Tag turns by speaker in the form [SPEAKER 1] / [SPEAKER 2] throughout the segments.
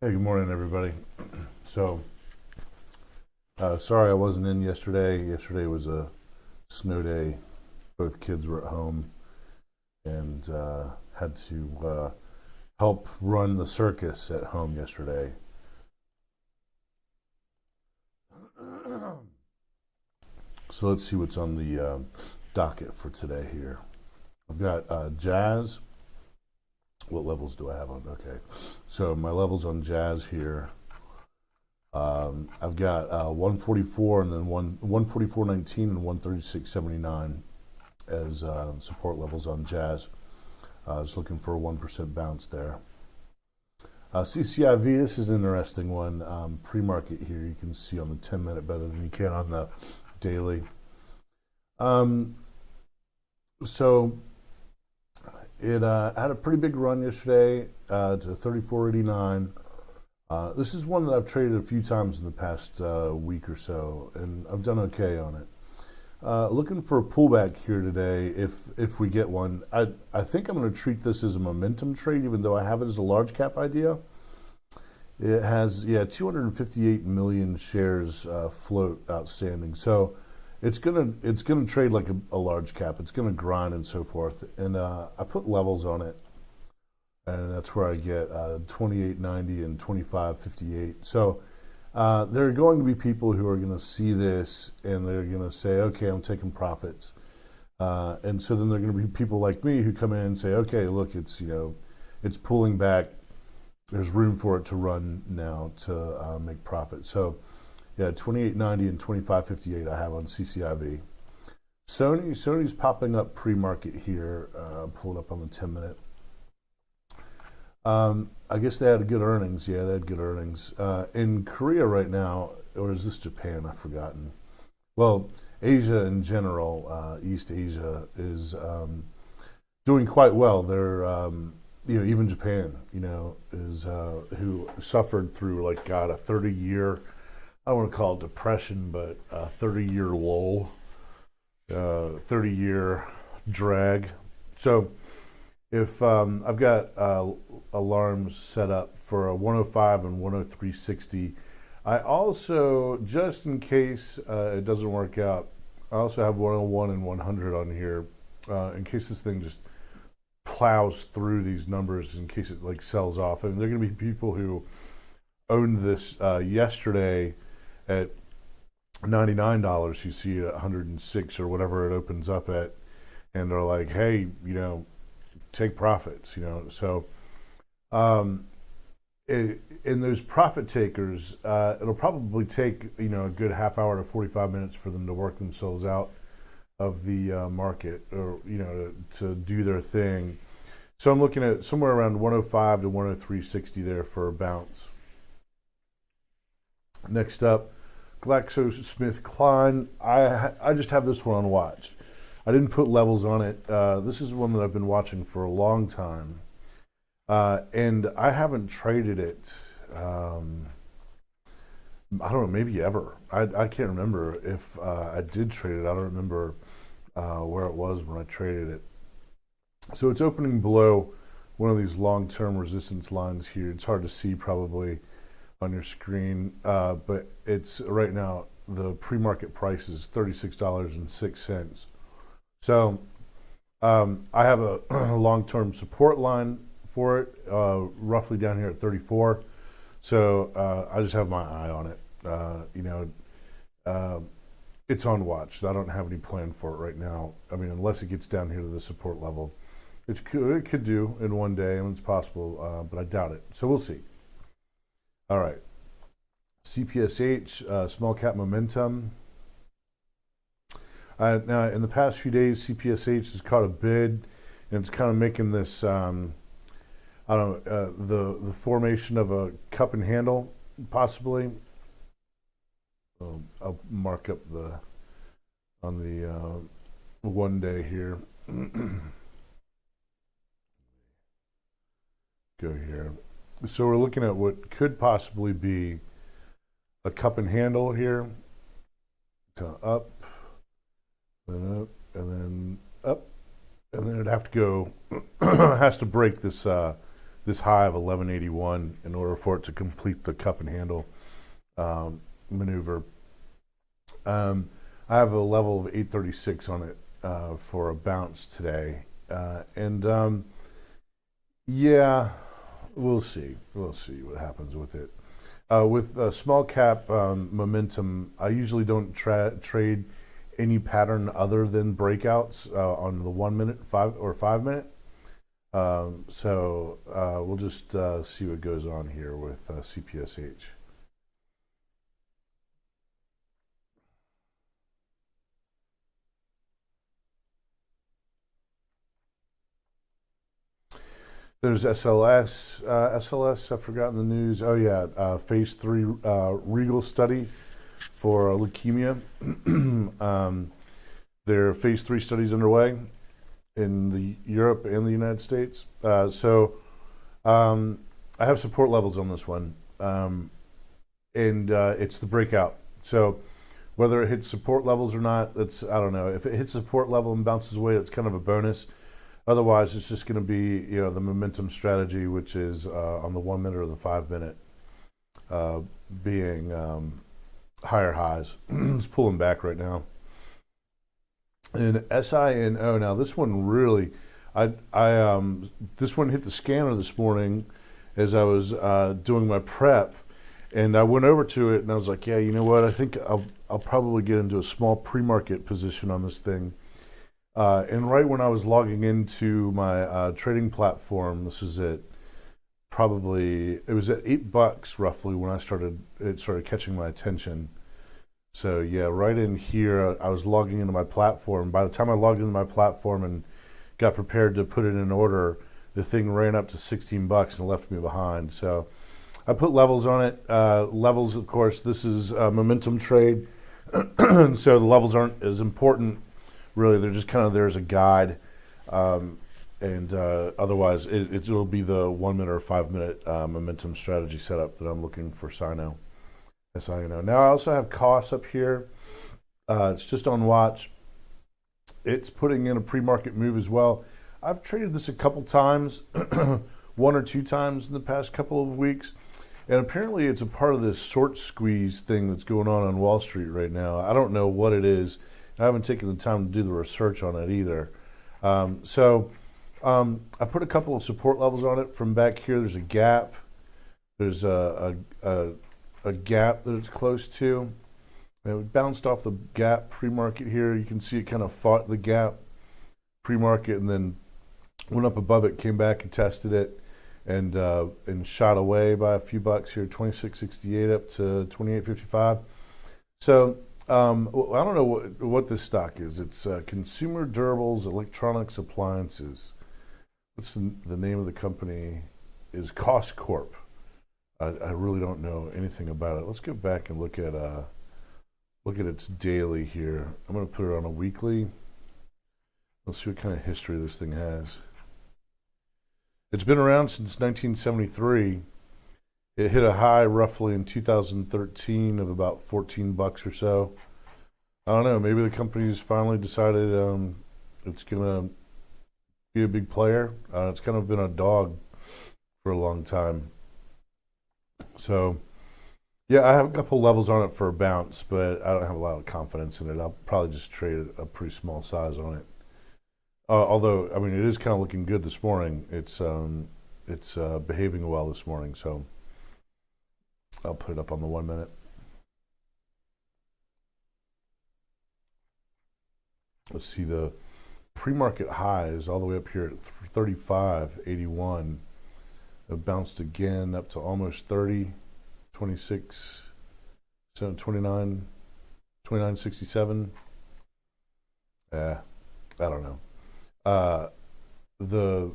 [SPEAKER 1] Hey, good morning, everybody. So, sorry I wasn't in yesterday. Yesterday was a snow day. Both kids were at home and had to help run the circus at home yesterday. So let's see what's on the docket for today here. I've got Jazz. What levels do I have on? Okay, so my levels on Jazz here. I've got 144 and then 144.19 and 136.79 as support levels on Jazz. Just looking for a 1% bounce there. CCIV, this is an interesting one. Pre-market here, you can see on the 10-minute better than you can on the daily. So it had a pretty big run yesterday to 34.89. This is one that I've traded a few times in the past week or so, and I've done okay on it. Looking for a pullback here today if we get one. I think I'm going to treat this as a momentum trade, even though I have it as a large cap idea. It has 258 million shares float outstanding, so it's gonna trade like a large cap. It's gonna grind and so forth. And I put levels on it, and that's where I get 28.90 and 25.58. So there are going to be people who are going to see this and they're going to say, okay, I'm taking profits. And so then there are going to be people like me who come in and say, okay, look, it's pulling back. There's room for it to run now to make profit. So yeah, 28.90 and 25.58 I have on CCIV. Sony's popping up pre-market here. Pull it up on the 10-minute. I guess they had good earnings. Yeah, they had good earnings. In Korea right now, or is this Japan? I've forgotten. Well, Asia in general, East Asia, is doing quite well. They're, even Japan, is who suffered through a 30-year, I don't want to call it depression, but a 30-year lull, 30-year drag. So if I've got alarms set up for a 105 and 103.60, I also, just in case it doesn't work out, I also have 101 and 100 on here in case this thing just plows through these numbers, in case it sells off. I mean, there are going to be people who owned this yesterday at $99. You see it at 106 or whatever it opens up at, and they're like, hey, take profits, So in those profit takers, it'll probably take a good half hour to 45 minutes for them to work themselves out of the market, or to do their thing. So I'm looking at somewhere around 105 to 103.60 there for a bounce. Next up, GlaxoSmithKline. I just have this one on watch. I didn't put levels on it. This is one that I've been watching for a long time. And I haven't traded it, I don't know, maybe ever. I can't remember if I did trade it. I don't remember where it was when I traded it. So it's opening below one of these long-term resistance lines here. It's hard to see probably on your screen, but it's right now, the pre-market price is $36.06. So I have a long-term support line for it, roughly down here at 34. So I just have my eye on it. It's on watch. So I don't have any plan for it right now. I mean, unless it gets down here to the support level. It could do in one day, and it's possible, but I doubt it. So we'll see. All right. CPSH, small cap momentum. Now, in the past few days, CPSH has caught a bid, and it's kind of making this, the formation of a cup and handle, possibly. I'll mark up on the 1 day here. Go here. So we're looking at what could possibly be a cup and handle here. Kind of up, then up, and then up, and then it'd have to go, has to break this this high of 1181 in order for it to complete the cup and handle maneuver. I have a level of 836 on it for a bounce today, and yeah, we'll see. We'll see what happens with it. With small cap momentum, I usually don't trade any pattern other than breakouts on the 1 minute, 5 minute. So we'll just see what goes on here with CPSH. There's SLS. SLS, I've forgotten the news. Oh, yeah, phase 3 Regal study for leukemia. Their phase 3 studies underway in the Europe and the United States. So I have support levels on this one, and it's the breakout. So whether it hits support levels or not, I don't know. If it hits support level and bounces away, that's kind of a bonus. Otherwise, it's just going to be, the momentum strategy, which is on the 1 minute or the 5 minute, being higher highs. It's pulling back right now. And SINO, now this one really, this one hit the scanner this morning as I was doing my prep, and I went over to it and I was like, yeah, you know what? I think I'll probably get into a small pre-market position on this thing. And right when I was logging into my trading platform, this is it was at $8 roughly when it started catching my attention. So yeah, right in here, I was logging into my platform. By the time I logged into my platform and got prepared to put it in order, the thing ran up to $16 and left me behind. So I put levels on it. Levels, of course, this is a momentum trade. So the levels aren't as important. Really, they're just kind of there as a guide, and otherwise it'll be the 1 minute or 5 minute momentum strategy setup that I'm looking for SINO. Now I also have costs up here. It's just on watch. It's putting in a pre-market move as well. I've traded this a couple times, 1 or 2 times in the past couple of weeks, and apparently it's a part of this short squeeze thing that's going on Wall Street right now. I don't know what it is. I haven't taken the time to do the research on it either. So I put a couple of support levels on it from back here. There's a gap. There's a gap that it's close to. And it bounced off the gap pre-market here. You can see it kind of fought the gap pre-market and then went up above it, came back and tested it, and shot away by a few bucks here, 26.68 up to 28.55. So I don't know what this stock is. It's Consumer Durables Electronics Appliances. What's the name of the company? Is Cost Corp. I really don't know anything about it. Let's go back and look at its daily here. I'm going to put it on a weekly. Let's see what kind of history this thing has. It's been around since 1973. It hit a high roughly in 2013 of about $14 or so. I don't know. Maybe the company's finally decided it's going to be a big player. It's kind of been a dog for a long time. So, yeah, I have a couple levels on it for a bounce, but I don't have a lot of confidence in it. I'll probably just trade a pretty small size on it. Although, I mean, it is kind of looking good this morning. It's behaving well this morning, so I'll put it up on the 1 minute. Let's see, the pre-market high is all the way up here at 35.81. It bounced again up to almost 30, 26, 29, 29.67. I don't know. The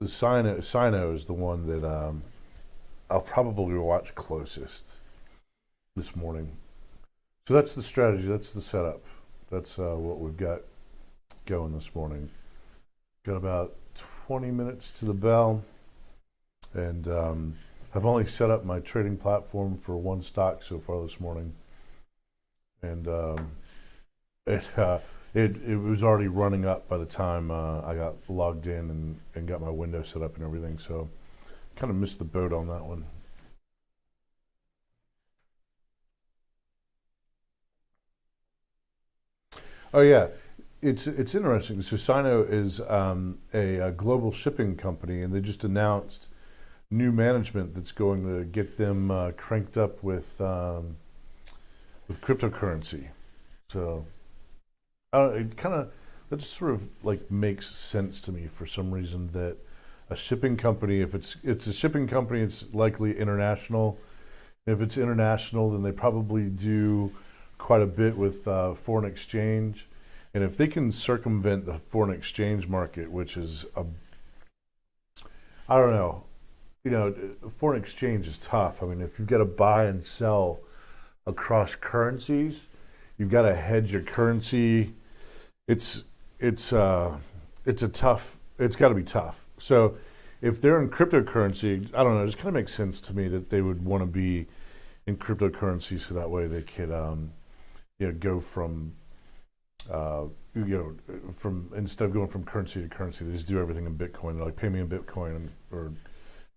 [SPEAKER 1] SINO is the one that I'll probably watch closest this morning. So that's the strategy. That's the setup. That's what we've got going this morning. Got about 20 minutes to the bell, and I've only set up my trading platform for one stock so far this morning, and it was already running up by the time I got logged in and got my window set up and everything. So kind of missed the boat on that one. Oh yeah, it's interesting. So SINO is a global shipping company, and they just announced new management that's going to get them cranked up with cryptocurrency. So it kind of that just sort of like makes sense to me for some reason that a shipping company, if it's a shipping company, it's likely international. If it's international, then they probably do quite a bit with foreign exchange. And if they can circumvent the foreign exchange market, which is I don't know, foreign exchange is tough. I mean, if you've got to buy and sell across currencies, you've got to hedge your currency. It's a tough. It's got to be tough. So if they're in cryptocurrency, I don't know. It just kind of makes sense to me that they would want to be in cryptocurrency, so that way they could go from from instead of going from currency to currency, they just do everything in Bitcoin. They're like, pay me in Bitcoin, or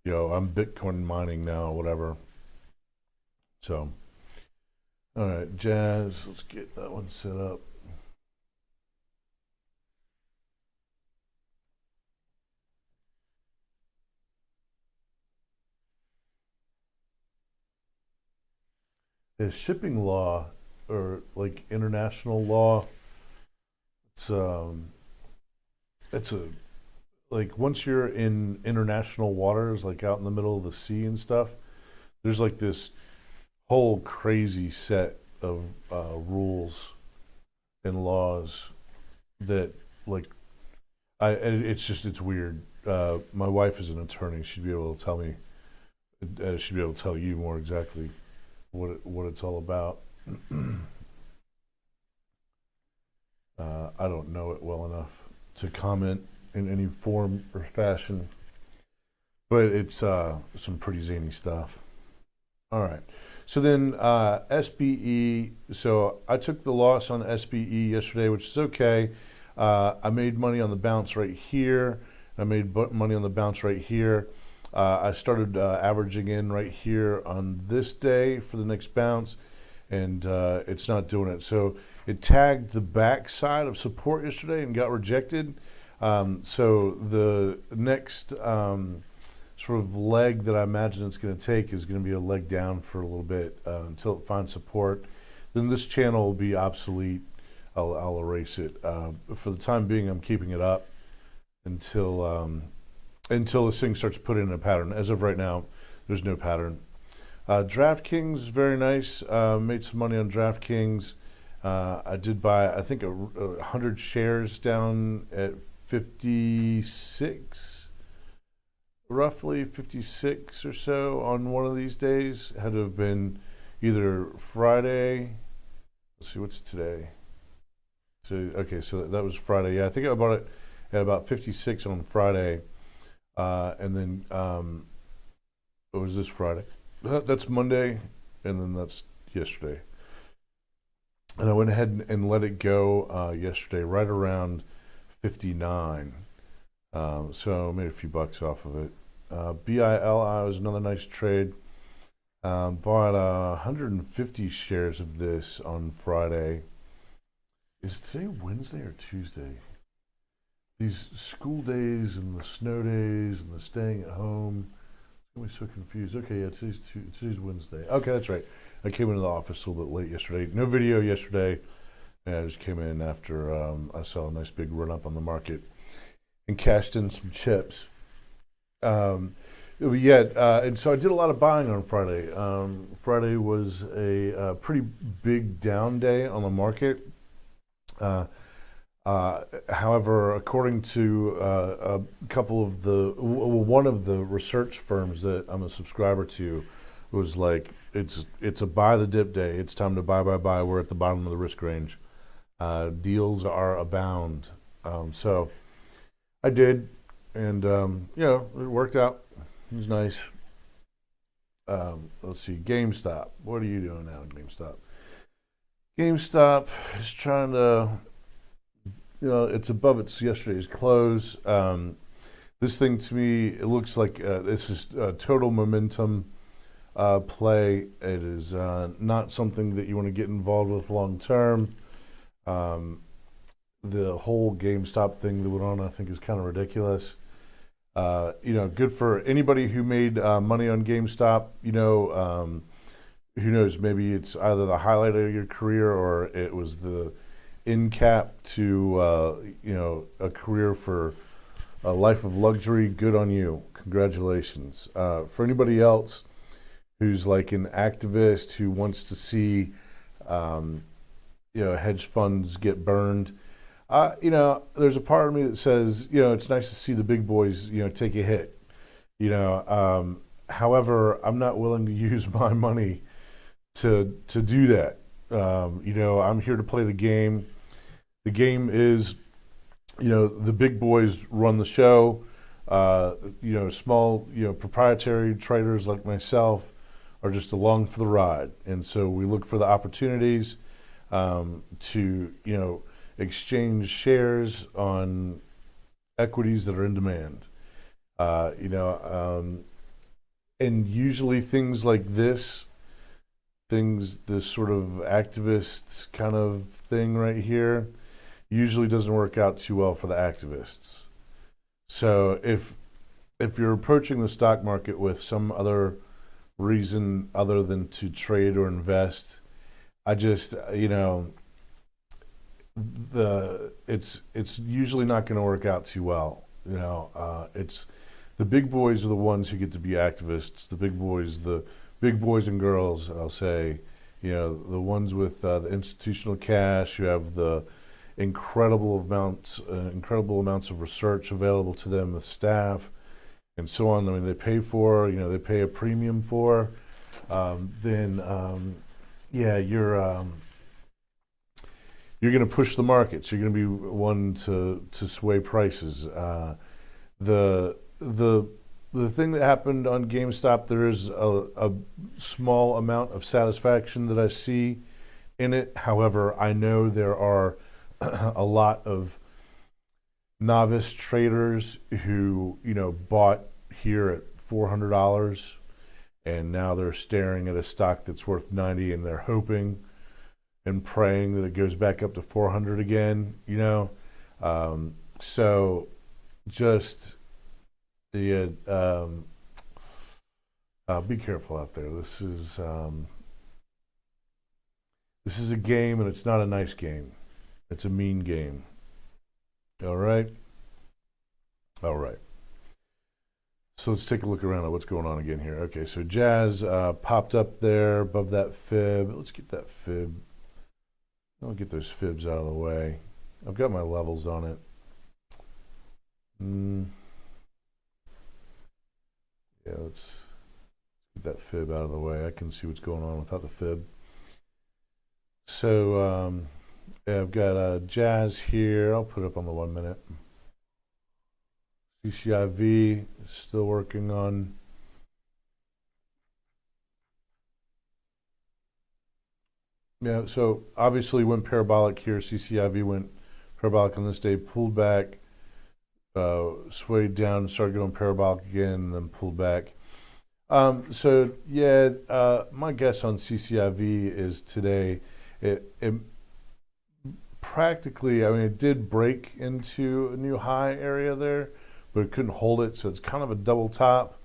[SPEAKER 1] I'm Bitcoin mining now, or whatever. So, all right, Jazz, let's get that one set up. The shipping law, or like international law, it's a like once you're in international waters, like out in the middle of the sea and stuff, there's like this whole crazy set of rules and laws that like it's weird. My wife is an attorney. She'd be able to tell me. She'd be able to tell you more exactly what it's all about. I don't know it well enough to comment in any form or fashion, but it's some pretty zany stuff. All right. So then SBE. So I took the loss on SBE yesterday, which is okay. I made money on the bounce right here. I made money on the bounce right here. I started averaging in right here on this day for the next bounce, and it's not doing it. So it tagged the backside of support yesterday and got rejected. So the next sort of leg that I imagine it's going to take is going to be a leg down for a little bit until it finds support. Then this channel will be obsolete. I'll erase it. For the time being, I'm keeping it up until this thing starts putting in a pattern. As of right now, there's no pattern. DraftKings is very nice. Made some money on DraftKings. I did buy, I think, 100 shares down at 56, roughly 56 or so on one of these days. Had to have been either Friday. Let's see, what's today? So that was Friday. Yeah, I think I bought it at about 56 on Friday. And then it was this Friday. That's Monday, and then that's yesterday. And I went ahead and let it go yesterday, right around 59. So I made a few bucks off of it. BILI was another nice trade. Bought 150 shares of this on Friday. Is today Wednesday or Tuesday? These school days and the snow days and the staying at home. I'm so confused. Okay, yeah, today's Wednesday. Okay, that's right. I came into the office a little bit late yesterday. No video yesterday. And I just came in after I saw a nice big run up on the market and cashed in some chips. And so I did a lot of buying on Friday. Friday was a pretty big down day on the market. However, according to a couple of one of the research firms that I'm a subscriber to, was like, it's a buy the dip day. It's time to buy. We're at the bottom of the risk range. Deals are abound. So I did, and it worked out. It was nice. Let's see, GameStop. What are you doing now, GameStop? GameStop is trying to it's above its yesterday's close. This thing to me, it looks like this is total momentum play. It is not something that you want to get involved with long term. The whole GameStop thing that went on, I think, is kind of ridiculous. Good for anybody who made money on GameStop. Who knows? Maybe it's either the highlight of your career or it was the end cap to a career for a life of luxury. Good on you. Congratulations. For anybody else who's like an activist who wants to see hedge funds get burned, there's a part of me that says, it's nice to see the big boys, take a hit. However, I'm not willing to use my money to do that. I'm here to play the game. The game is, the big boys run the show. Small, proprietary traders like myself are just along for the ride. And so we look for the opportunities to, exchange shares on equities that are in demand. And usually things like this sort of activist kind of thing right here usually doesn't work out too well for the activists. So if you're approaching the stock market with some other reason other than to trade or invest, I just, it's usually not going to work out too well. It's the big boys are the ones who get to be activists. The big boys and girls, I'll say, the ones with the institutional cash who have the incredible amounts of research available to them, the staff, and so on. I mean, they pay for, they pay a premium for. You're going to push the markets. You're going to be one to sway prices. The thing that happened on GameStop, there is a small amount of satisfaction that I see in it. However, I know there are a lot of novice traders who, bought here at $400 and now they're staring at a stock that's worth 90 and they're hoping and praying that it goes back up to 400 again, so just be careful out there. This is a game, and it's not a nice game. It's a mean game. All right. So let's take a look around at what's going on again here. Okay, so Jazz popped up there above that fib. Let's get that fib. I'll get those fibs out of the way. I've got my levels on it. Yeah, let's get that fib out of the way. I can see what's going on without the fib. So I've got Jazz here. I'll put it up on the 1 minute. CCIV is still working on. Yeah, so obviously went parabolic here. CCIV went parabolic on this day, pulled back, swayed down, started going parabolic again, and then pulled back. My guess on CCIV is today, it practically, it did break into a new high area there, but it couldn't hold it, so it's kind of a double top.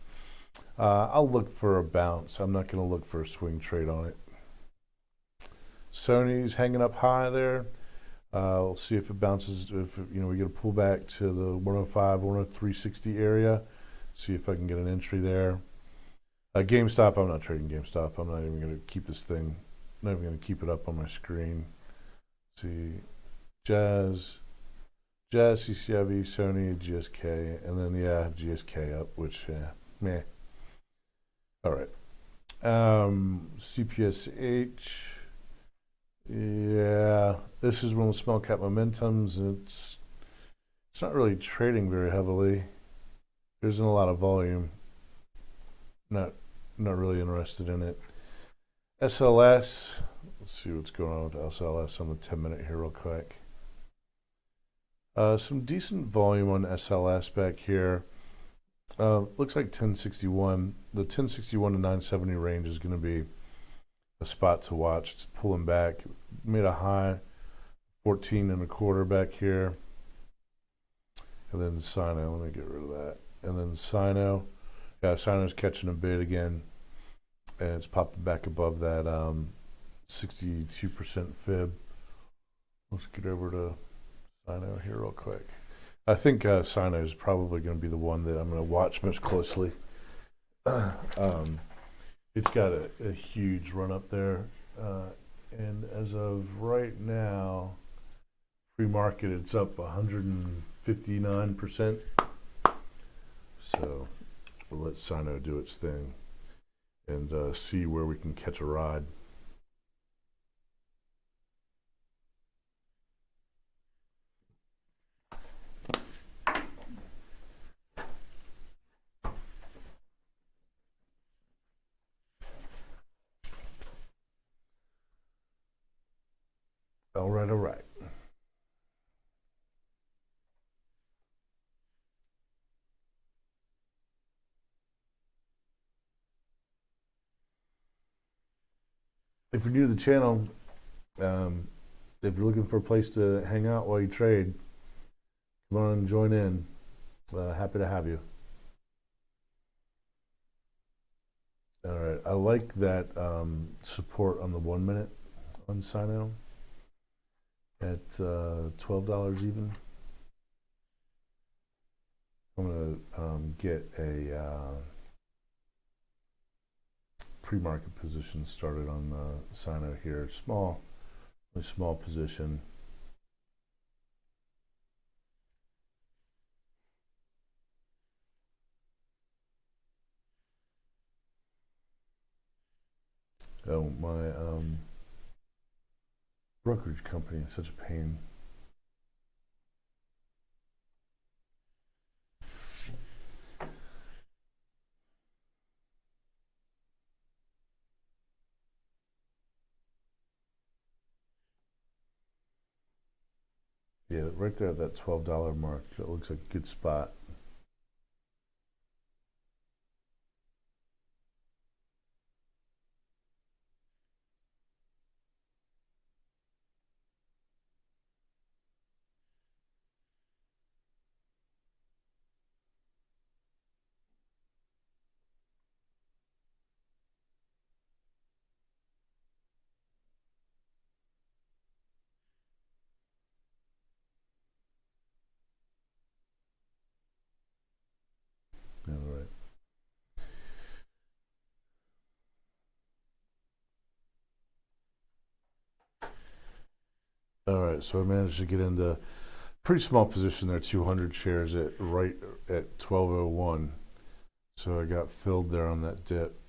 [SPEAKER 1] I'll look for a bounce. I'm not going to look for a swing trade on it. Sony's hanging up high there. We'll see if it bounces, if we get a pullback to the 105, 103.60 area. See if I can get an entry there. GameStop, I'm not trading GameStop. I'm not even going to keep this thing, not even going to keep it up on my screen. Let's see, Jazz, CCIV, Sony, GSK, and then I have GSK up, which meh. All right, CPSH. Yeah, this is one of the small cap momentums, and it's not really trading very heavily. There isn't a lot of volume. Not really interested in it. SLS. Let's see what's going on with SLS on the 10 minute here real quick. Some decent volume on SLS back here. Looks like 1061. The 1061 to 970 range is going to be a spot to watch. It's pulling back. Made a high 14 and a quarter back here. And then SINO. Let me get rid of that. And then SINO. Yeah, SINO's catching a bid again. And it's popping back above that 62% fib. Let's get over to SINO here real quick. I think SINO is probably going to be the one that I'm going to watch most closely. It's got a huge run up there. And as of right now, pre-market, it's up 159%. So we'll let SINO do its thing and see where we can catch a ride. All right, all right. If you're new to the channel, if you're looking for a place to hang out while you trade, come on and join in. Happy to have you. All right, I like that support on the 1 minute on SINO at $12 even. I'm going to get a pre-market position started on SINO here. A small position. Oh, my brokerage company is such a pain. Yeah, right there at that $12 mark. That looks like a good spot. All right. All right, so I managed to get into pretty small position there, 200 shares at right at 1201. So I got filled there on that dip.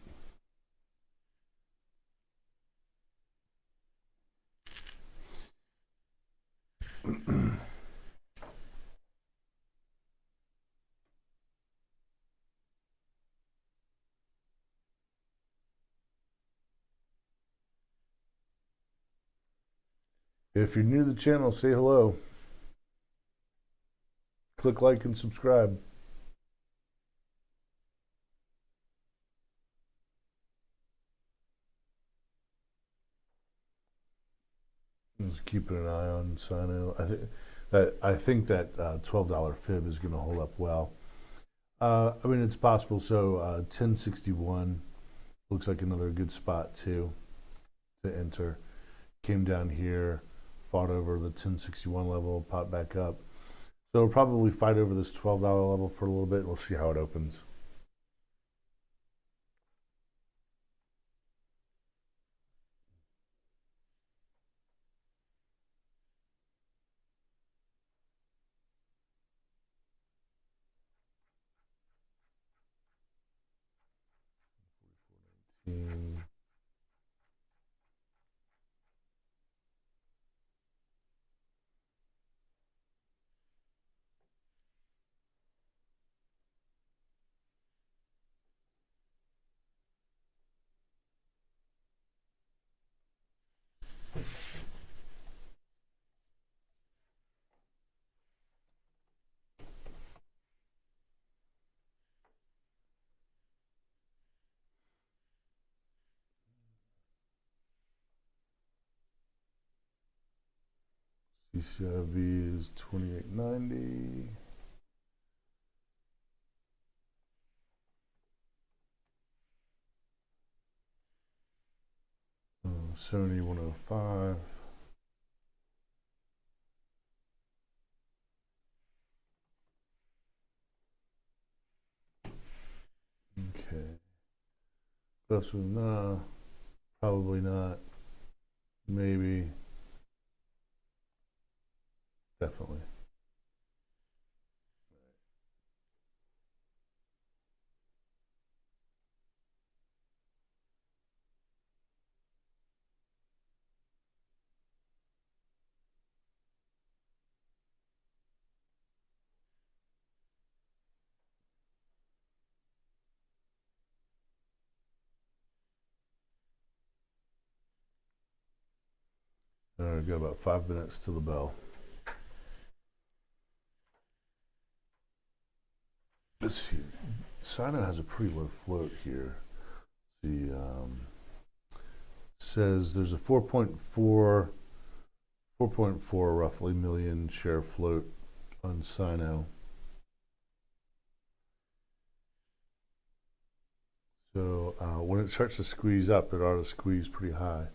[SPEAKER 1] If you're new to the channel, say hello. Click like and subscribe. Just keeping an eye on SINO. I think that $12 fib is going to hold up well. I mean, it's possible. So 1061 looks like another good spot too to enter. Came down here, fought over the 1061 level, popped back up. So we'll probably fight over this $12 level for a little bit. We'll see how it opens. CCIV is 2890. Sony 105. Okay. Closer than that. Probably not. Maybe. Definitely. All right, got about 5 minutes to the bell. Let's see. SINO has a pretty low float here. Let's see, says there's a 4.4 roughly million share float on SINO. So when it starts to squeeze up, it ought to squeeze pretty high.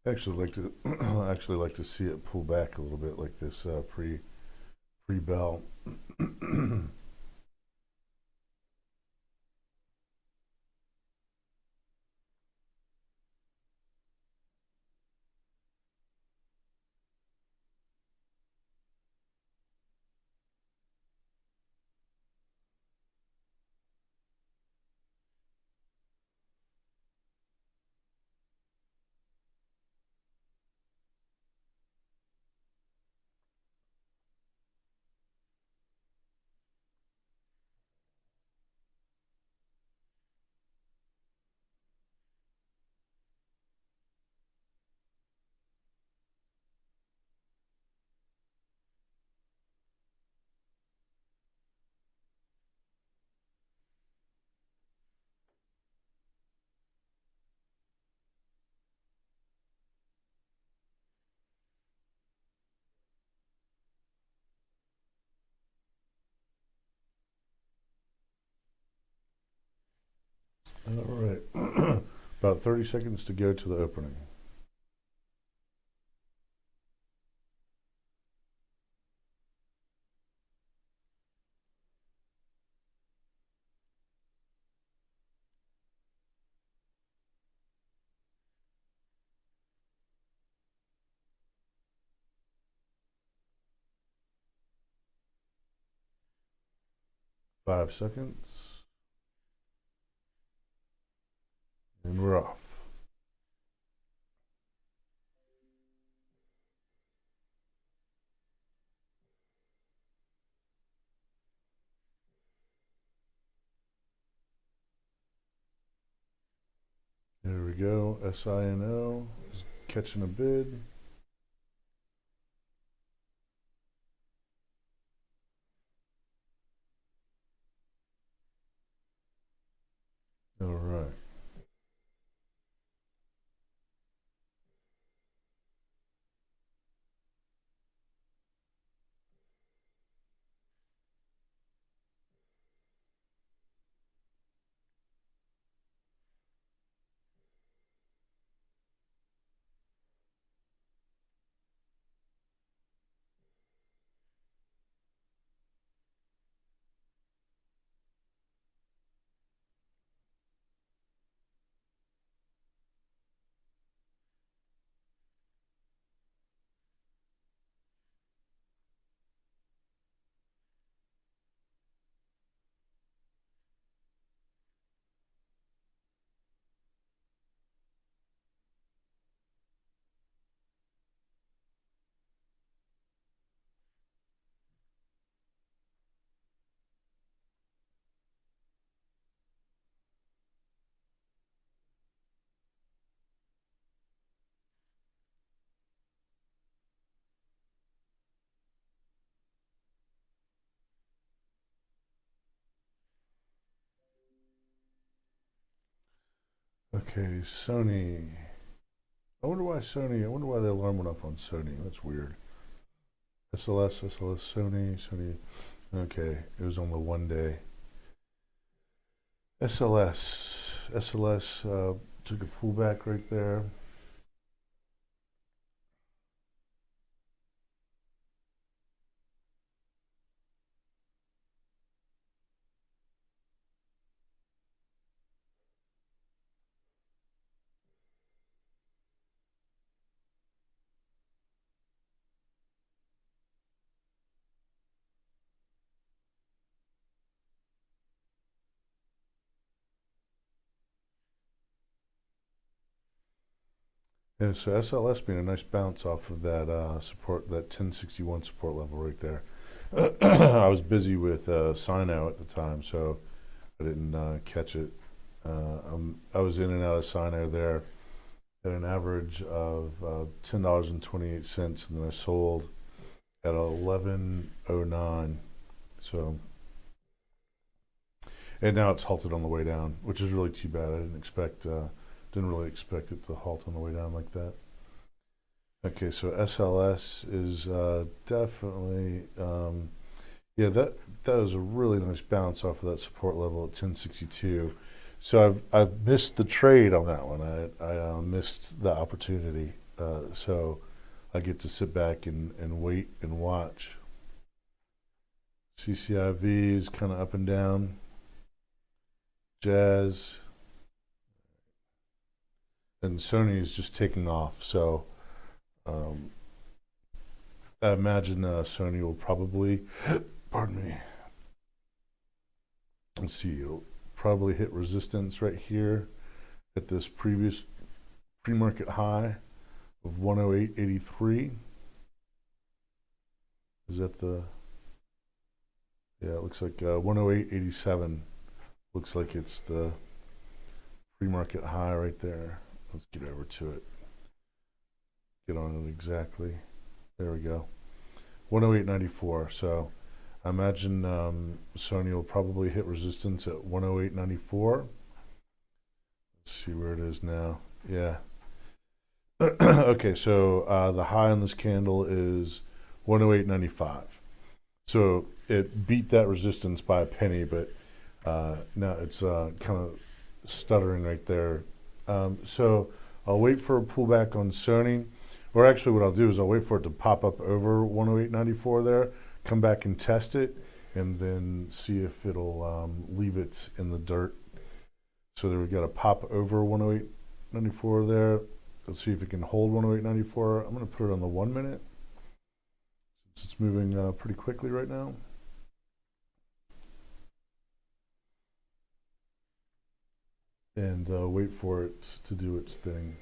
[SPEAKER 1] Actually, like to see it pull back a little bit, like this pre bell. All right. About 30 seconds to go to the opening. Five seconds. And we're off. There we go. SINO is catching a bid. All right. Okay, Sony. I wonder why the alarm went off on Sony. That's weird. SLS, Sony. Okay, it was on the 1 day. SLS took a pullback right there. And so SLS being a nice bounce off of that support, that 1061 support level right there. I was busy with SINO at the time, so I didn't catch it. I was in and out of SINO there at an average of $10.28, and then I sold at 11.09. So, and now it's halted on the way down, which is really too bad. I didn't really expect it to halt on the way down like that. Okay, so SLS is definitely, yeah, that was a really nice bounce off of that support level at 1062. So I've missed the trade on that one. I missed the opportunity. So I get to sit back and wait and watch. CCIV is kind of up and down. Jazz. And Sony is just taking off. So I imagine Sony will probably, pardon me, let's see, it'll probably hit resistance right here at this previous pre-market high of 108.83. Is that the, yeah, it looks like 108.87. Looks like it's the pre-market high right there. Let's get over to it. Get on it exactly. There we go. 108.94. So I imagine Sony will probably hit resistance at 108.94. Let's see where it is now. Yeah. Okay, so the high on this candle is 108.95. So it beat that resistance by a penny, but now it's kind of stuttering right there. So I'll wait for a pullback on Sony, or actually what I'll do is I'll wait for it to pop up over 108.94 there, come back and test it, and then see if it'll leave it in the dirt. So there we got a pop over 108.94 there. Let's see if it can hold 108.94. I'm going to put it on the 1 minute since it's moving pretty quickly right now. And wait for it to do its thing.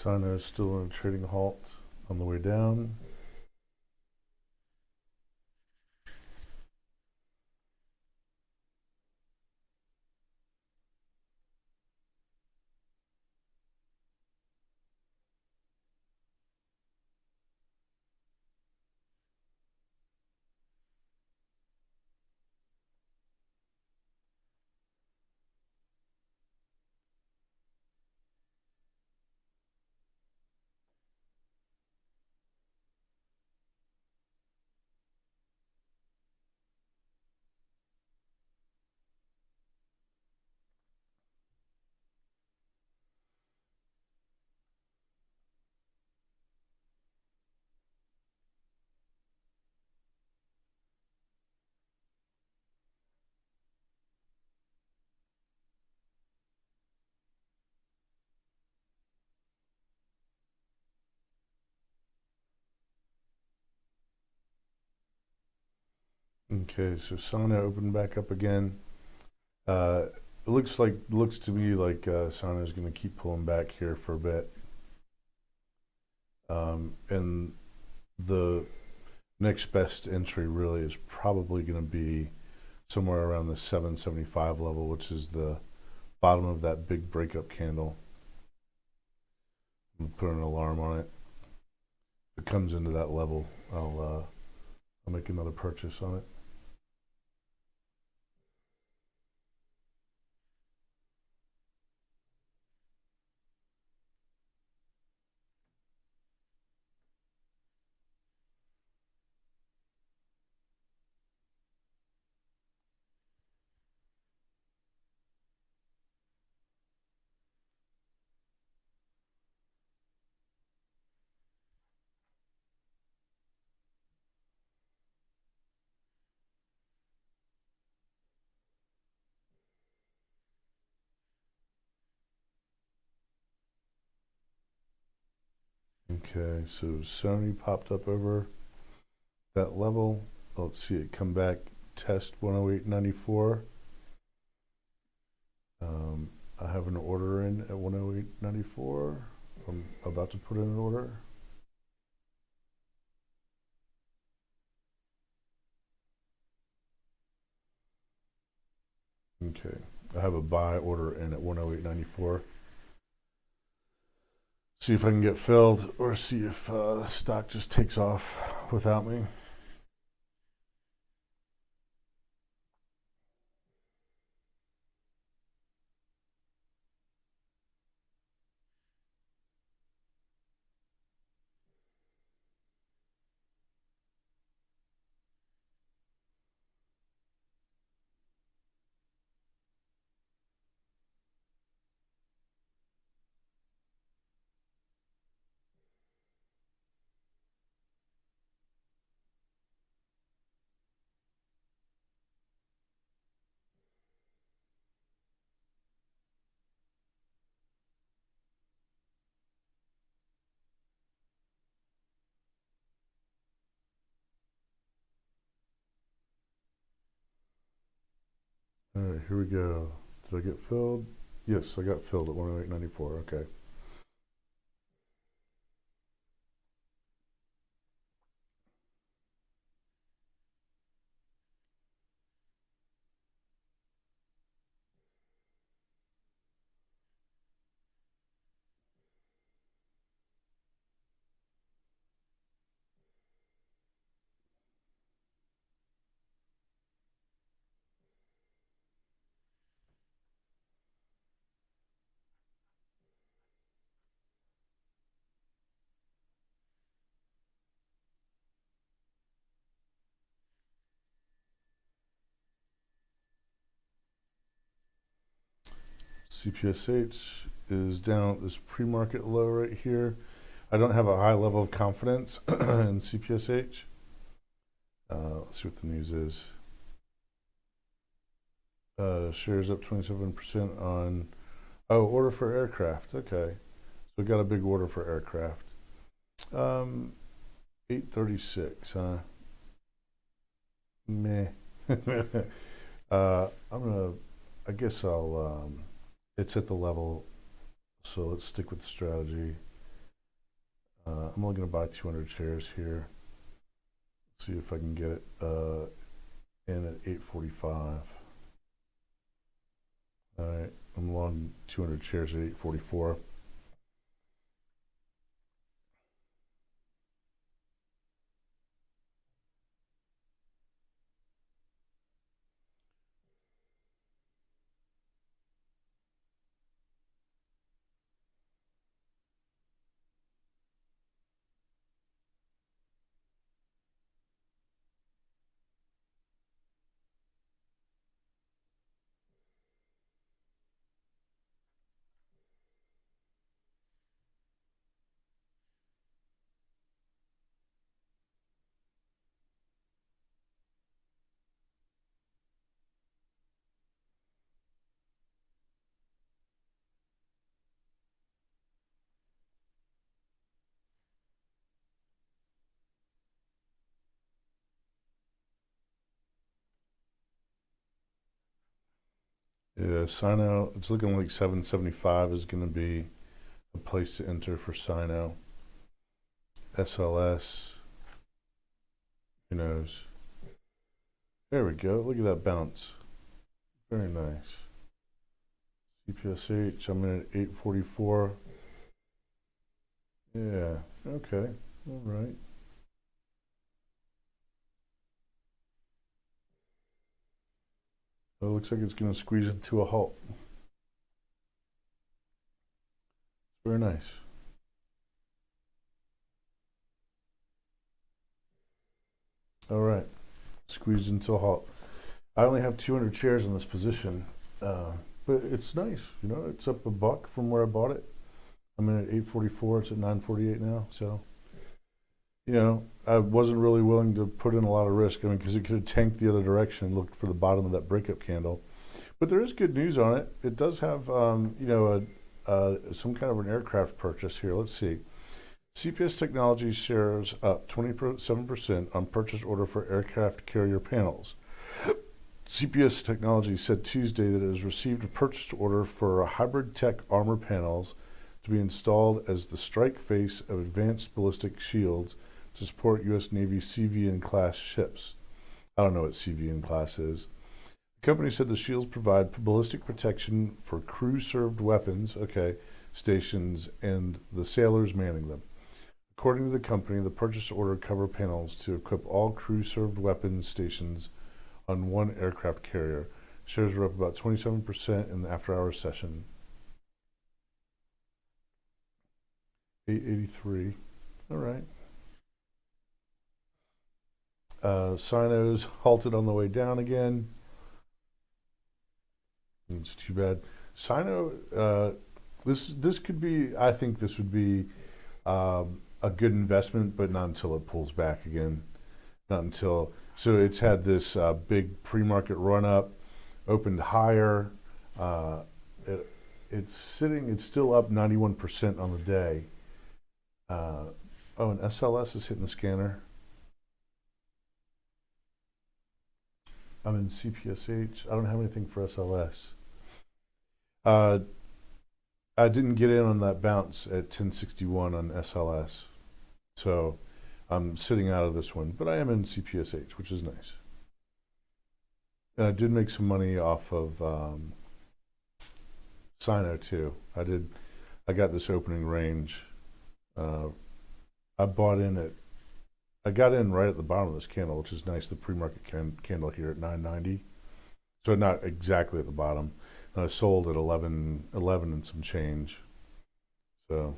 [SPEAKER 1] SINO is still in a trading halt on the way down. Okay, so SINO opened back up again. It looks to me like SINO is going to keep pulling back here for a bit, and the next best entry really is probably going to be somewhere around the 775 level, which is the bottom of that big breakup candle. I'm gonna put an alarm on it. If it comes into that level, I'll make another purchase on it. Okay, so Sony popped up over that level. Let's see it come back, test 108.94. I have an order in at 108.94. I'm about to put in an order. Okay, I have a buy order in at 108.94. See if I can get filled, or see if the stock just takes off without me. All right, here we go. Did I get filled? Yes, I got filled at 108.94. Okay. CPSH is down at this pre-market low right here. I don't have a high level of confidence in CPSH. Let's see what the news is. Shares up 27% on, order for aircraft. Okay. So we got a big order for aircraft. 836, huh? Meh. I guess it's at the level, so let's stick with the strategy. I'm only going to buy 200 shares here. Let's see if I can get it in at 845. All right, I'm long 200 shares at 844. Yeah, SINO, it's looking like 775 is going to be a place to enter for SINO. SLS, who knows? There we go. Look at that bounce. Very nice. CPSH, I'm in at 844. Yeah, okay. All right. Well, it looks like it's going to squeeze it to a halt. Very nice. All right. Squeezed into a halt. I only have 200 shares in this position, but it's nice. You know, it's up $1 from where I bought it. I'm in at 844. It's at 948 now. So, you know, I wasn't really willing to put in a lot of risk. I mean, because it could have tanked the other direction and looked for the bottom of that breakup candle. But there is good news on it. It does have, you know, some kind of an aircraft purchase here. Let's see. CPS Technologies shares up 27% on purchase order for aircraft carrier panels. CPS Technologies said Tuesday that it has received a purchase order for hybrid tech armor panels to be installed as the strike face of advanced ballistic shields to support U.S. Navy CVN class ships. I don't know what CVN class is. The company said the shields provide ballistic protection for crew-served weapons, stations, and the sailors manning them. According to the company, the purchase order cover panels to equip all crew-served weapons stations on one aircraft carrier. Shares were up about 27% in the after-hours session. 883. All right. SINO's halted on the way down again. It's too bad. SINO, this could be, I think this would be a good investment, but not until it pulls back again. Not until, so it's had this big pre-market run up, opened higher. It's still up 91% on the day. And SLS is hitting the scanner. I'm in CPSH. I don't have anything for SLS. I didn't get in on that bounce at 1061 on SLS, so I'm sitting out of this one. But I am in CPSH, which is nice. And I did make some money off of SINO too. I got this opening range. I got in right at the bottom of this candle, which is nice. The pre-market candle here at 990, so not exactly at the bottom. And I sold at 11 and some change. So,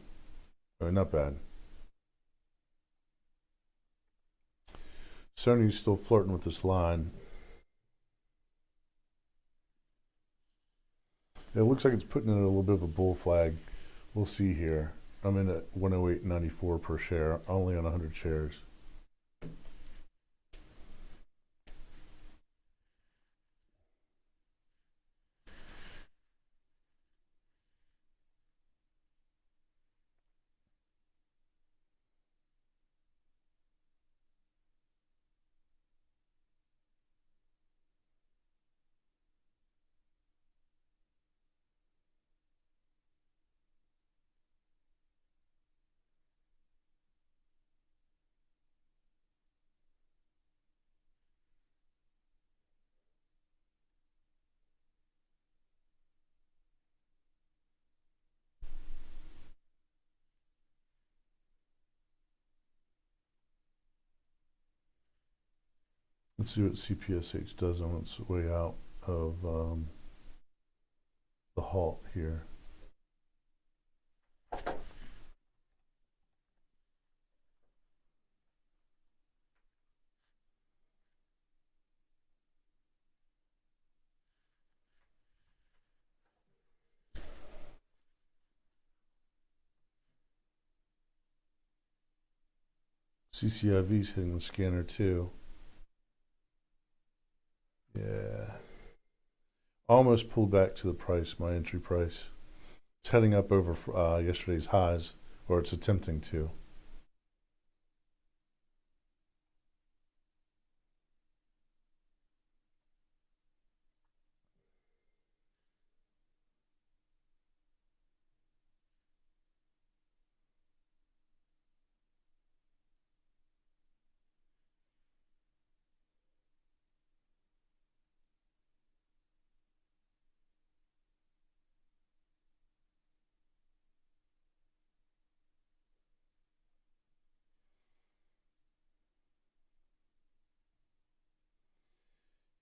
[SPEAKER 1] not bad. Sony's still flirting with this line. It looks like it's putting in a little bit of a bull flag. We'll see here. I'm in at 108.94 per share, only on 100 shares. Let's see what CPSH does on its way out of the halt here. CCIV's hitting the scanner too. Yeah. Almost pulled back to the price, my entry price. It's heading up over yesterday's highs, or it's attempting to.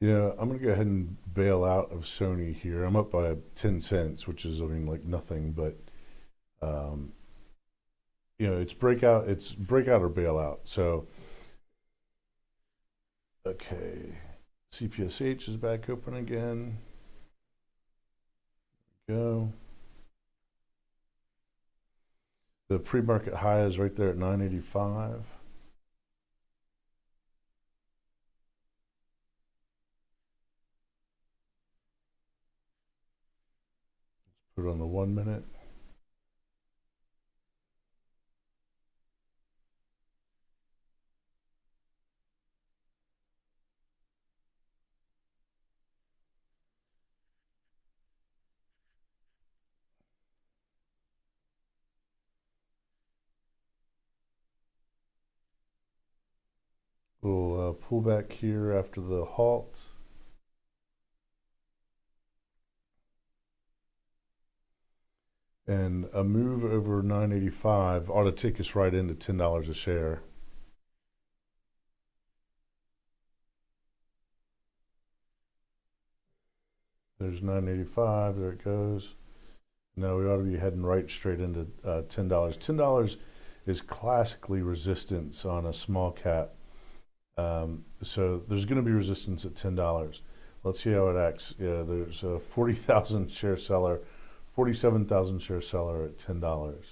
[SPEAKER 1] Yeah, I'm going to go ahead and bail out of Sony here. I'm up by 10 cents, which is, like nothing, but, it's breakout or bailout. So, okay, CPSH is back open again. Go. The pre-market high is right there at 985. Put it on the 1 minute. We'll pull back here after the halt. And a move over 985 ought to take us right into $10 a share. There's 985, there it goes. Now we ought to be heading right straight into $10. $10 is classically resistance on a small cap. So there's going to be resistance at $10. Let's see how it acts. Yeah, there's a 40,000 share seller, 47,000 share seller at $10. I'm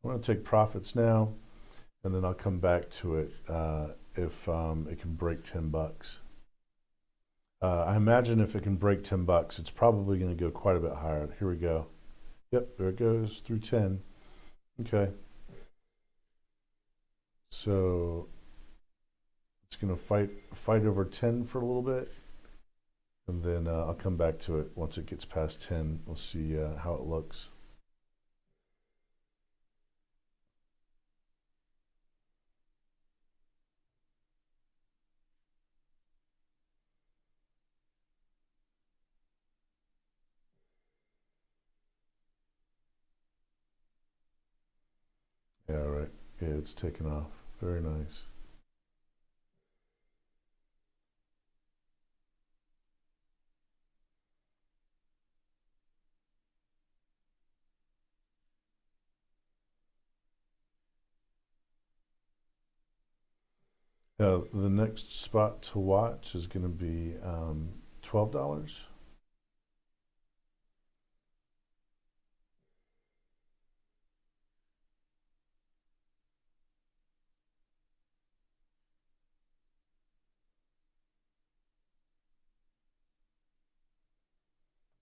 [SPEAKER 1] going to take profits now, and then I'll come back to it if it can break $10. I imagine if it can break $10, it's probably going to go quite a bit higher. Here we go. Yep, there it goes through 10. Okay. So it's going to fight over 10 for a little bit. And then I'll come back to it once it gets past 10. We'll see how it looks. Yeah, right. Yeah, it's taken off. Very nice. The next spot to watch is going to be $12.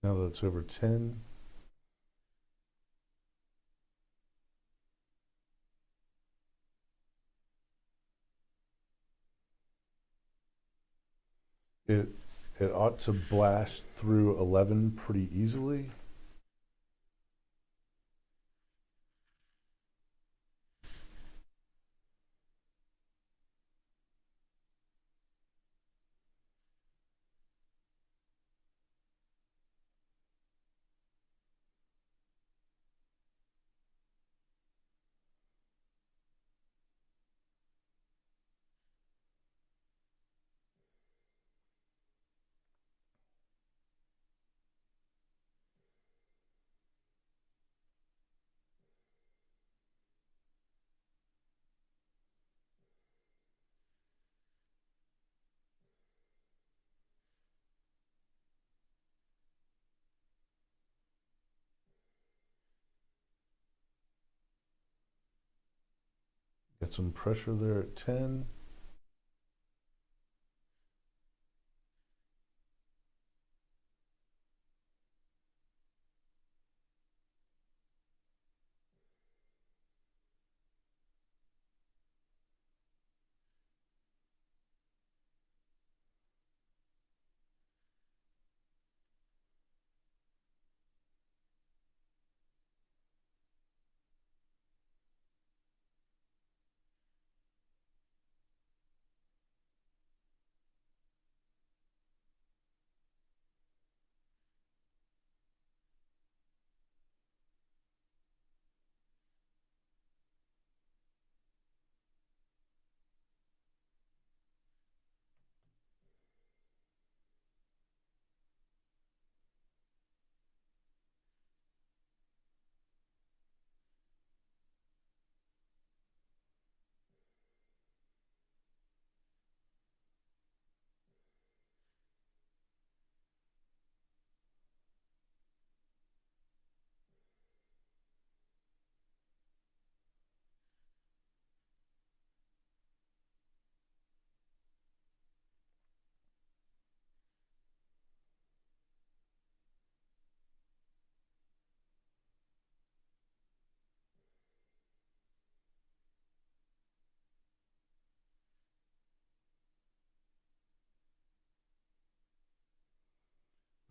[SPEAKER 1] Now that it's over 10, it it ought to blast through 11 pretty easily. Get some pressure there at 10.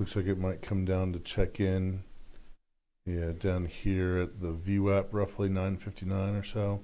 [SPEAKER 1] Looks like it might come down to check in. Yeah, down here at the VWAP, roughly 959 or so.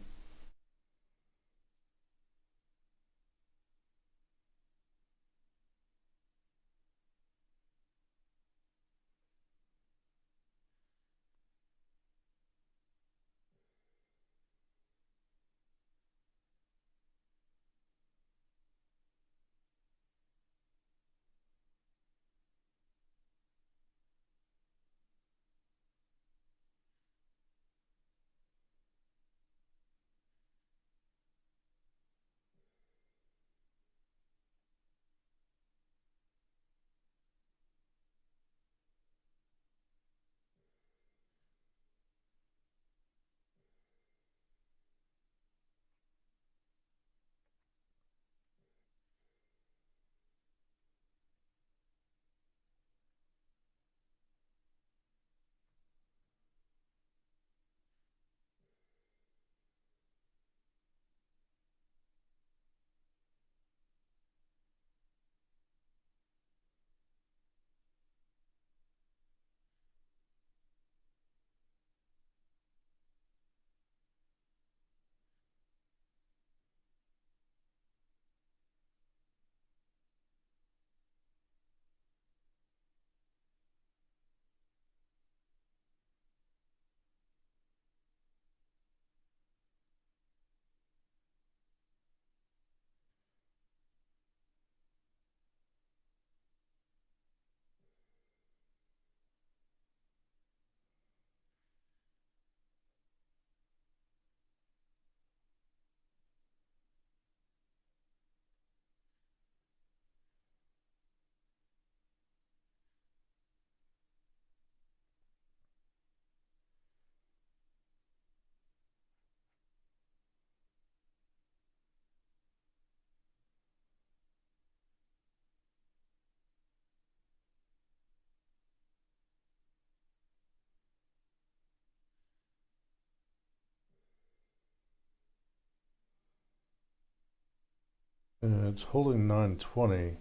[SPEAKER 1] it's holding 920,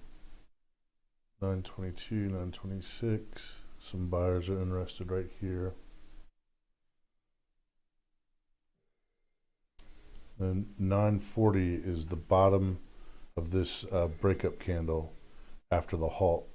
[SPEAKER 1] 922, 926. Some buyers are interested right here. And 940 is the bottom of this breakup candle after the halt.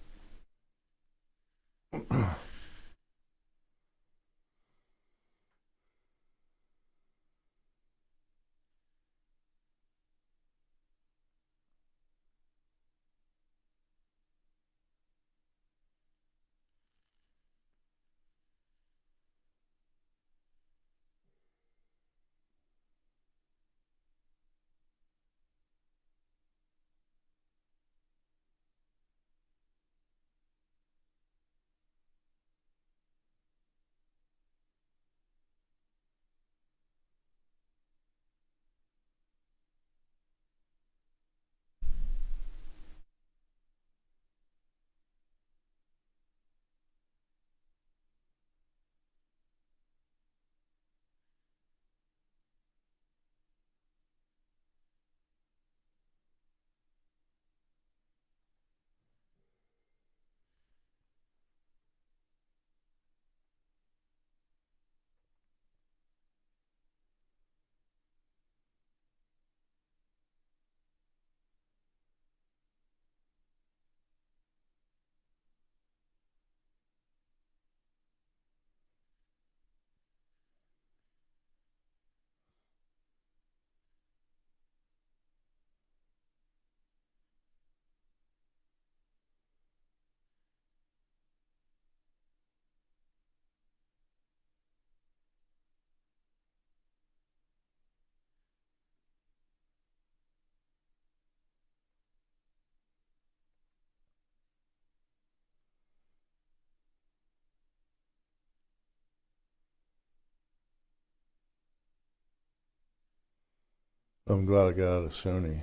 [SPEAKER 1] I'm glad I got out of SNE.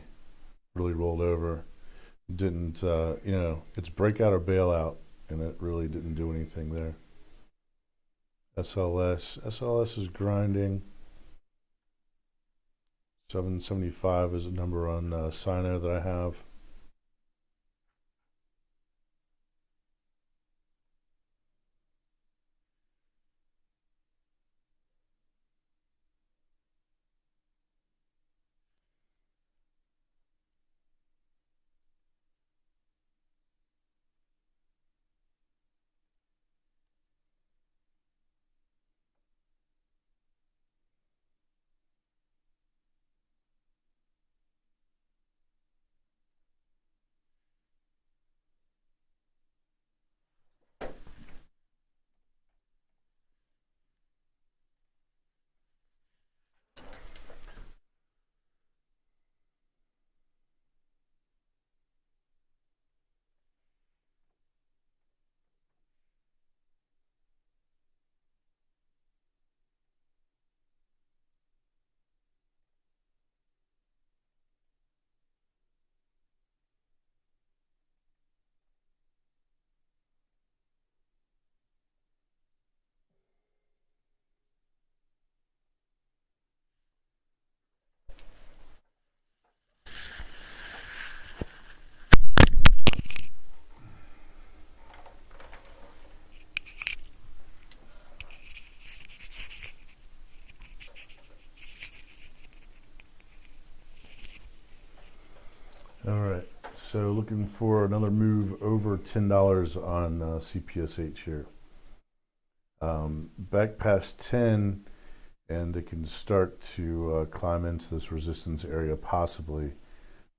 [SPEAKER 1] Really rolled over. Didn't, it's breakout or bailout, and it really didn't do anything there. SLS is grinding. 775 is a number on SINO that I have. All right, so looking for another move over $10 on CPSH here. Back past 10, and it can start to climb into this resistance area possibly.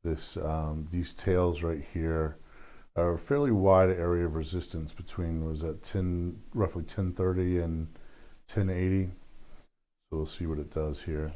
[SPEAKER 1] These tails right here are a fairly wide area of resistance between, was that roughly 1030 and 1080. So we'll see what it does here.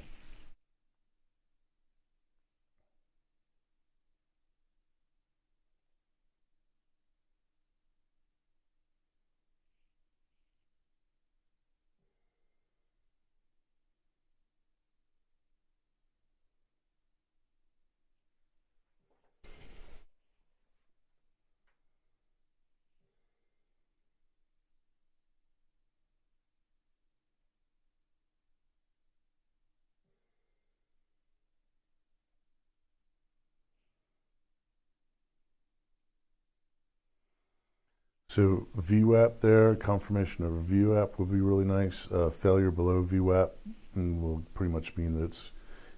[SPEAKER 1] So VWAP there, confirmation of VWAP would be really nice. Failure below VWAP and will pretty much mean that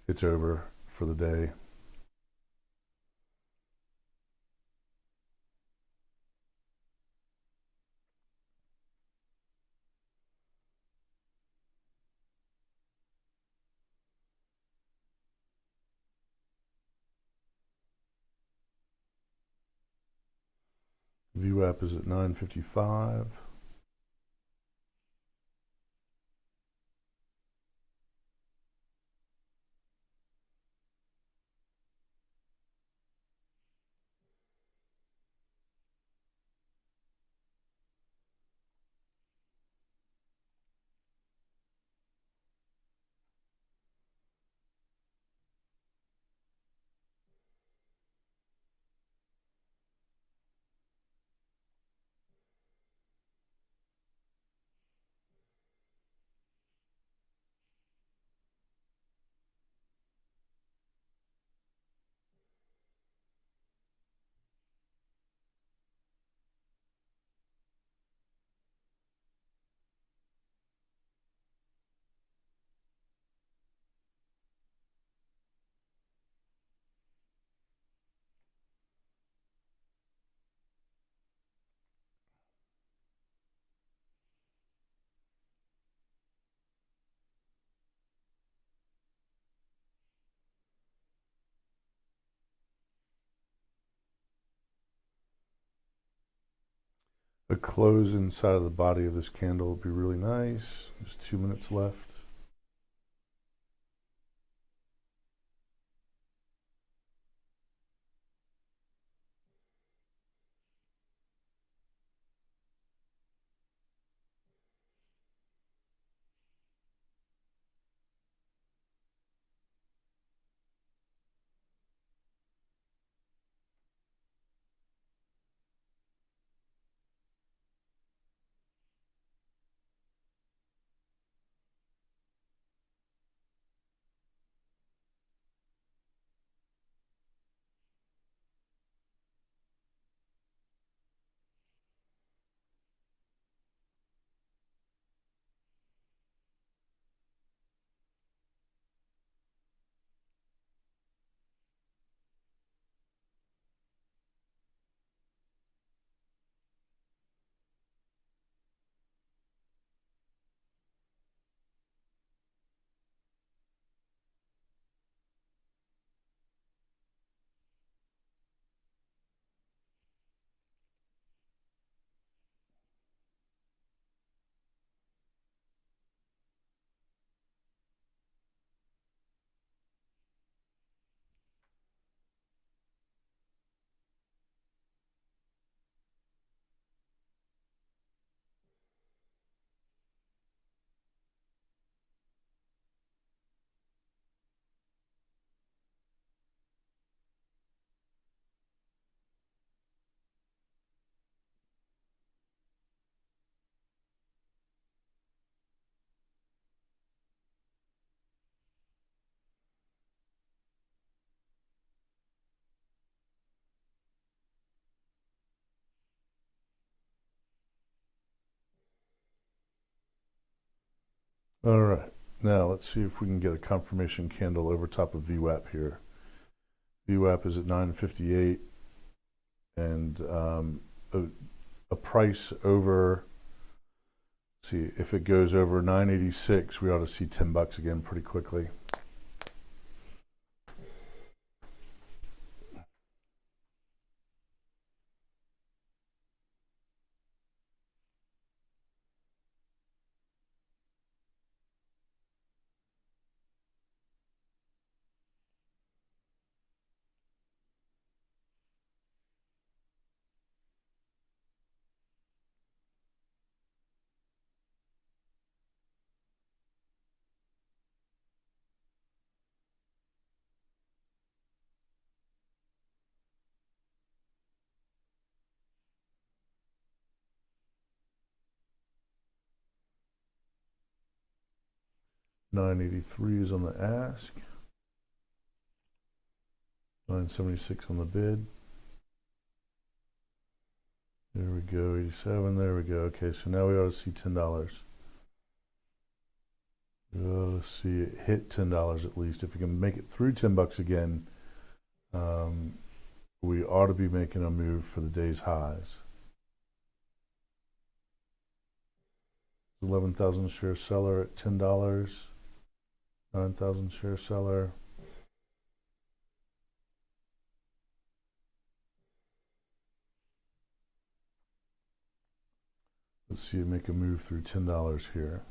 [SPEAKER 1] it's over for the day. VWAP is at 955. A close inside of the body of this candle would be really nice. There's 2 minutes left. All right, now let's see if we can get a confirmation candle over top of VWAP here. VWAP is at 958, and a price over, see, if it goes over 986, we ought to see $10 again pretty quickly. $983 is on the ask. $976 on the bid. There we go, 87. There we go. Okay, so now we ought to see $10. Let's see it hit $10 at least. If we can make it through $10 again, we ought to be making a move for the day's highs. 11,000 share seller at $10. 9,000 share seller. Let's see it make a move through $10 here.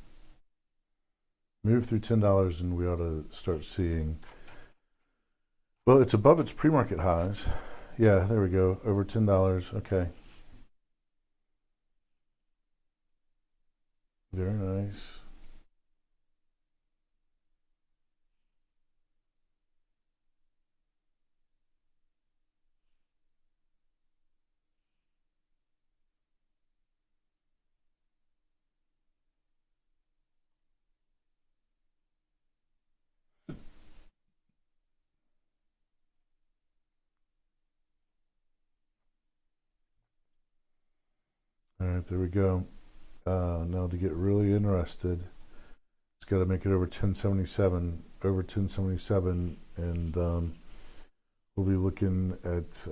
[SPEAKER 1] Move through $10 and we ought to start seeing, well, it's above its pre-market highs. Yeah, there we go, over $10. Okay. Very nice. All right, there we go. Now to get really interested, it's got to make it over 1077, and we'll be looking at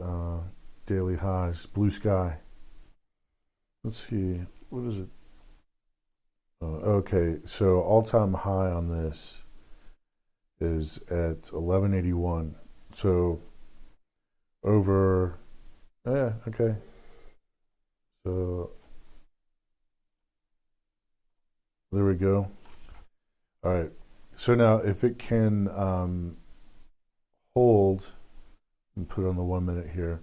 [SPEAKER 1] daily highs, blue sky. Let's see, what is it? Okay, so all-time high on this is at 1181. So over, yeah, okay. So there we go. All right. So now if it can hold, and put on the 1 minute here,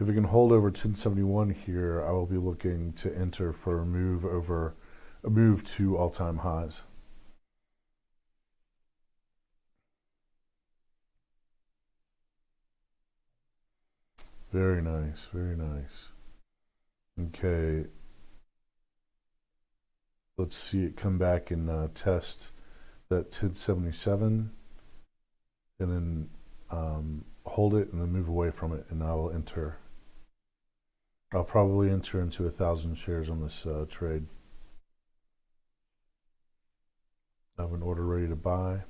[SPEAKER 1] if it can hold over 1071 here, I will be looking to enter for a move to all-time highs. Very nice, very nice. Okay. Let's see it come back and test that 1077 and then hold it and then move away from it, and I will enter. I'll probably enter into 1,000 shares on this trade. I have an order ready to buy.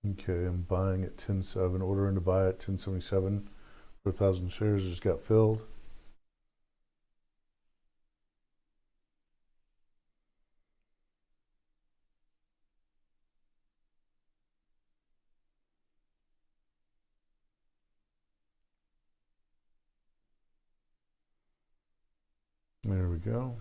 [SPEAKER 1] Okay, I'm buying at 10.7, ordering to buy at 1077 for 1,000 shares. It just got filled. There we go.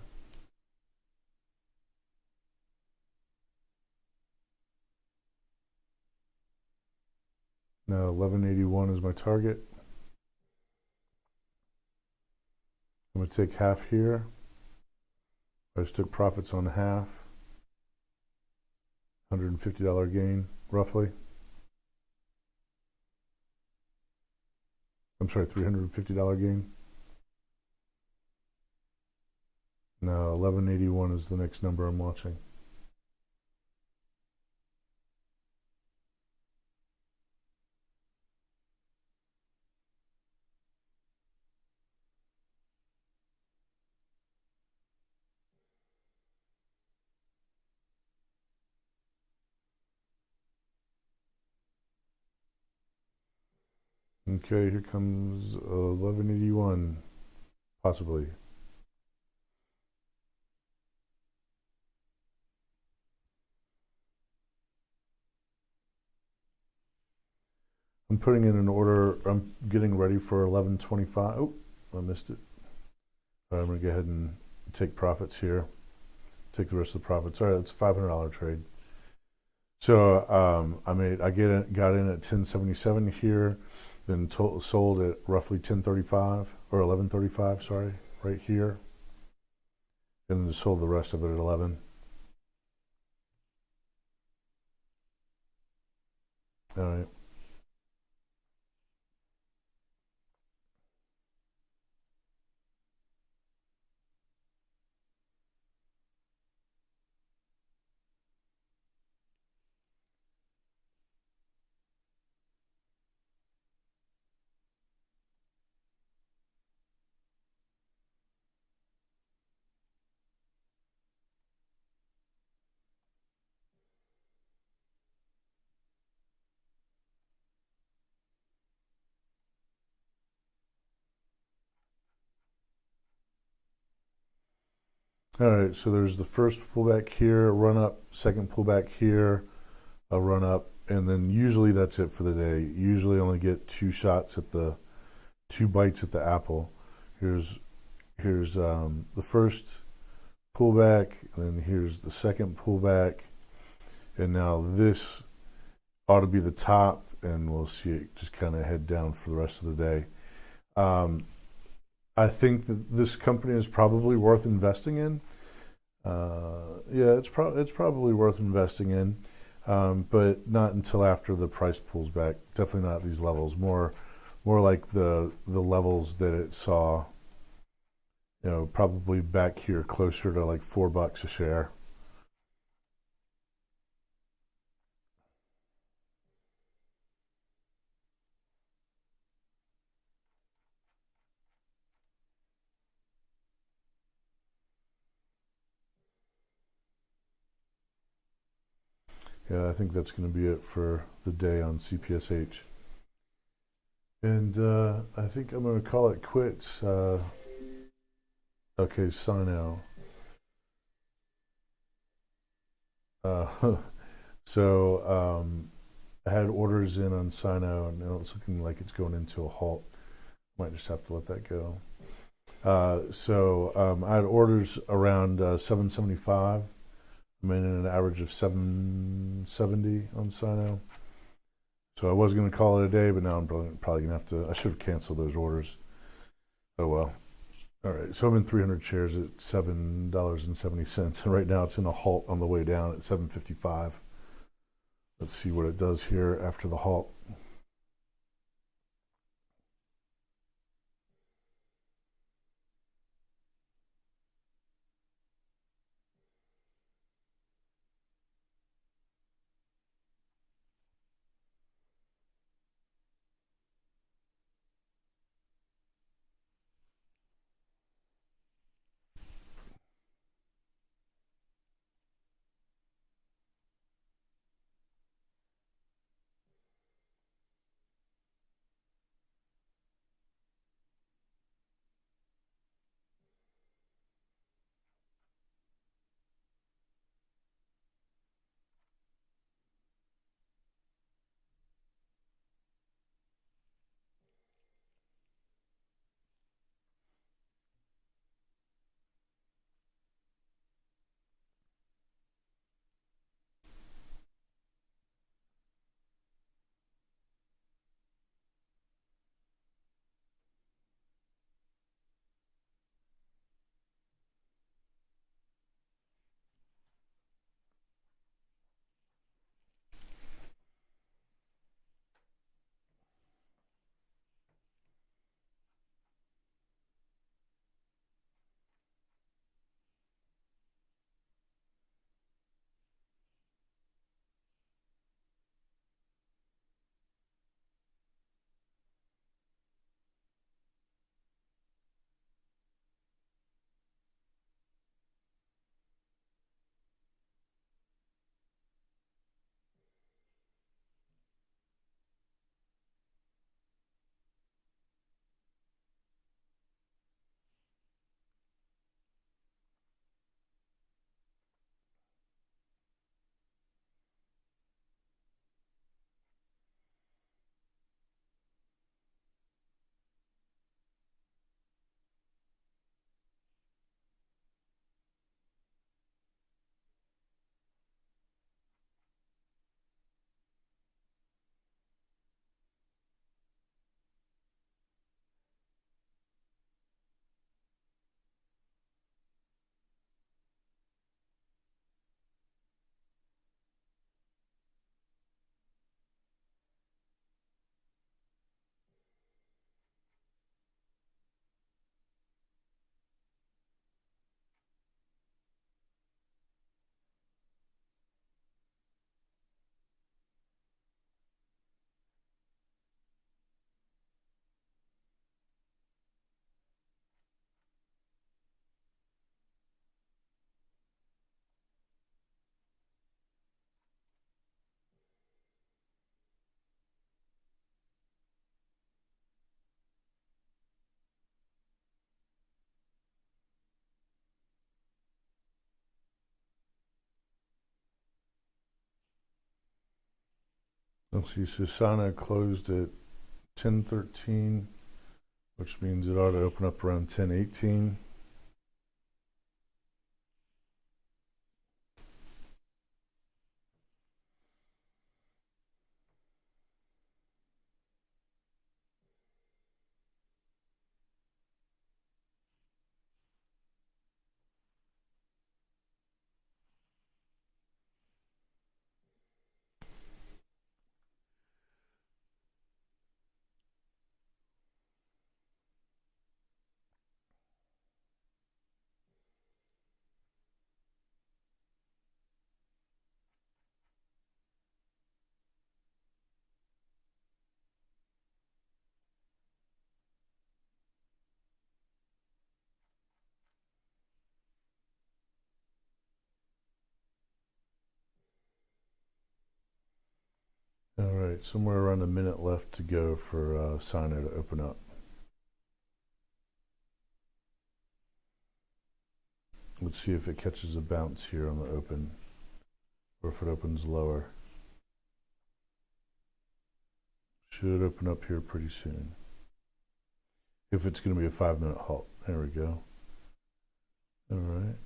[SPEAKER 1] Now 1181 is my target. I'm going to take half here. I just took profits on half. $150 gain, roughly. I'm sorry, $350 gain. Now 1181 is the next number I'm watching. Okay, here comes 1181, possibly. I'm putting in an order. I'm getting ready for 11:25. Oh, I missed it. All right, I'm gonna go ahead and take profits here. Take the rest of the profits. All right, that's a $500 trade. So got in at 1077 here, then sold at roughly 1035 or 1135. Sorry, right here, and then sold the rest of it at 11. All right. All right, so there's the first pullback here, a run up, second pullback here, a run up, and then usually that's it for the day. Usually only get two bites at the apple. Here's the first pullback, and then here's the second pullback, and now this ought to be the top, and we'll see it just kind of head down for the rest of the day. I think that this company is probably worth investing in. Yeah, it's probably worth investing in, but not until after the price pulls back. Definitely not these levels. More like the levels that it saw. You know, probably back here closer to like $4 a share. Yeah, I think that's going to be it for the day on CPSH. And I think I'm going to call it quits. Okay, SINO. I had orders in on SINO, and now it's looking like it's going into a halt. Might just have to let that go. I had orders around 775. I'm in an average of 770 on SINO. So I was going to call it a day, but now I'm probably going to have to. I should have canceled those orders. Oh well. All right. So I'm in 300 shares at $7.70, and right now it's in a halt on the way down at 755. Let's see what it does here after the halt. Let's see, so SINO closed at 10:13, which means it ought to open up around 10:18. All right, somewhere around a minute left to go for SINO to open up. Let's see if it catches a bounce here on the open, or if it opens lower. Should open up here pretty soon. If it's going to be a 5-minute halt. There we go. All right.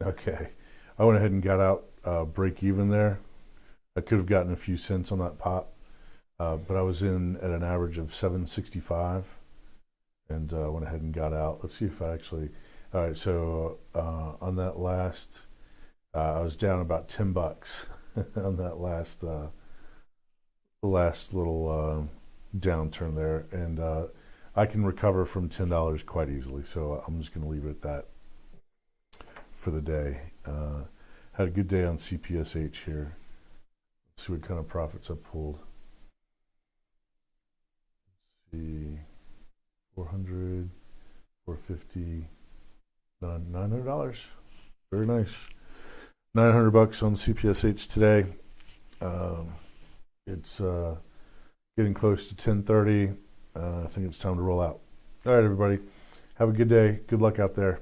[SPEAKER 1] Okay. I went ahead and got out break even there. I could have gotten a few cents on that pop, but I was in at an average of 7.65, and went ahead and got out. Let's see if I actually. All right, so on that last, I was down about $10 on that last little downturn there, and I can recover from $10 quite easily. So I'm just going to leave it at that for the day. Had a good day on CPSH here. Let's see what kind of profits I pulled. Let's see, 400, 450, $900. Very nice. $900 on CPSH today. It's getting close to 10:30. I think it's time to roll out. All right, everybody. Have a good day. Good luck out there.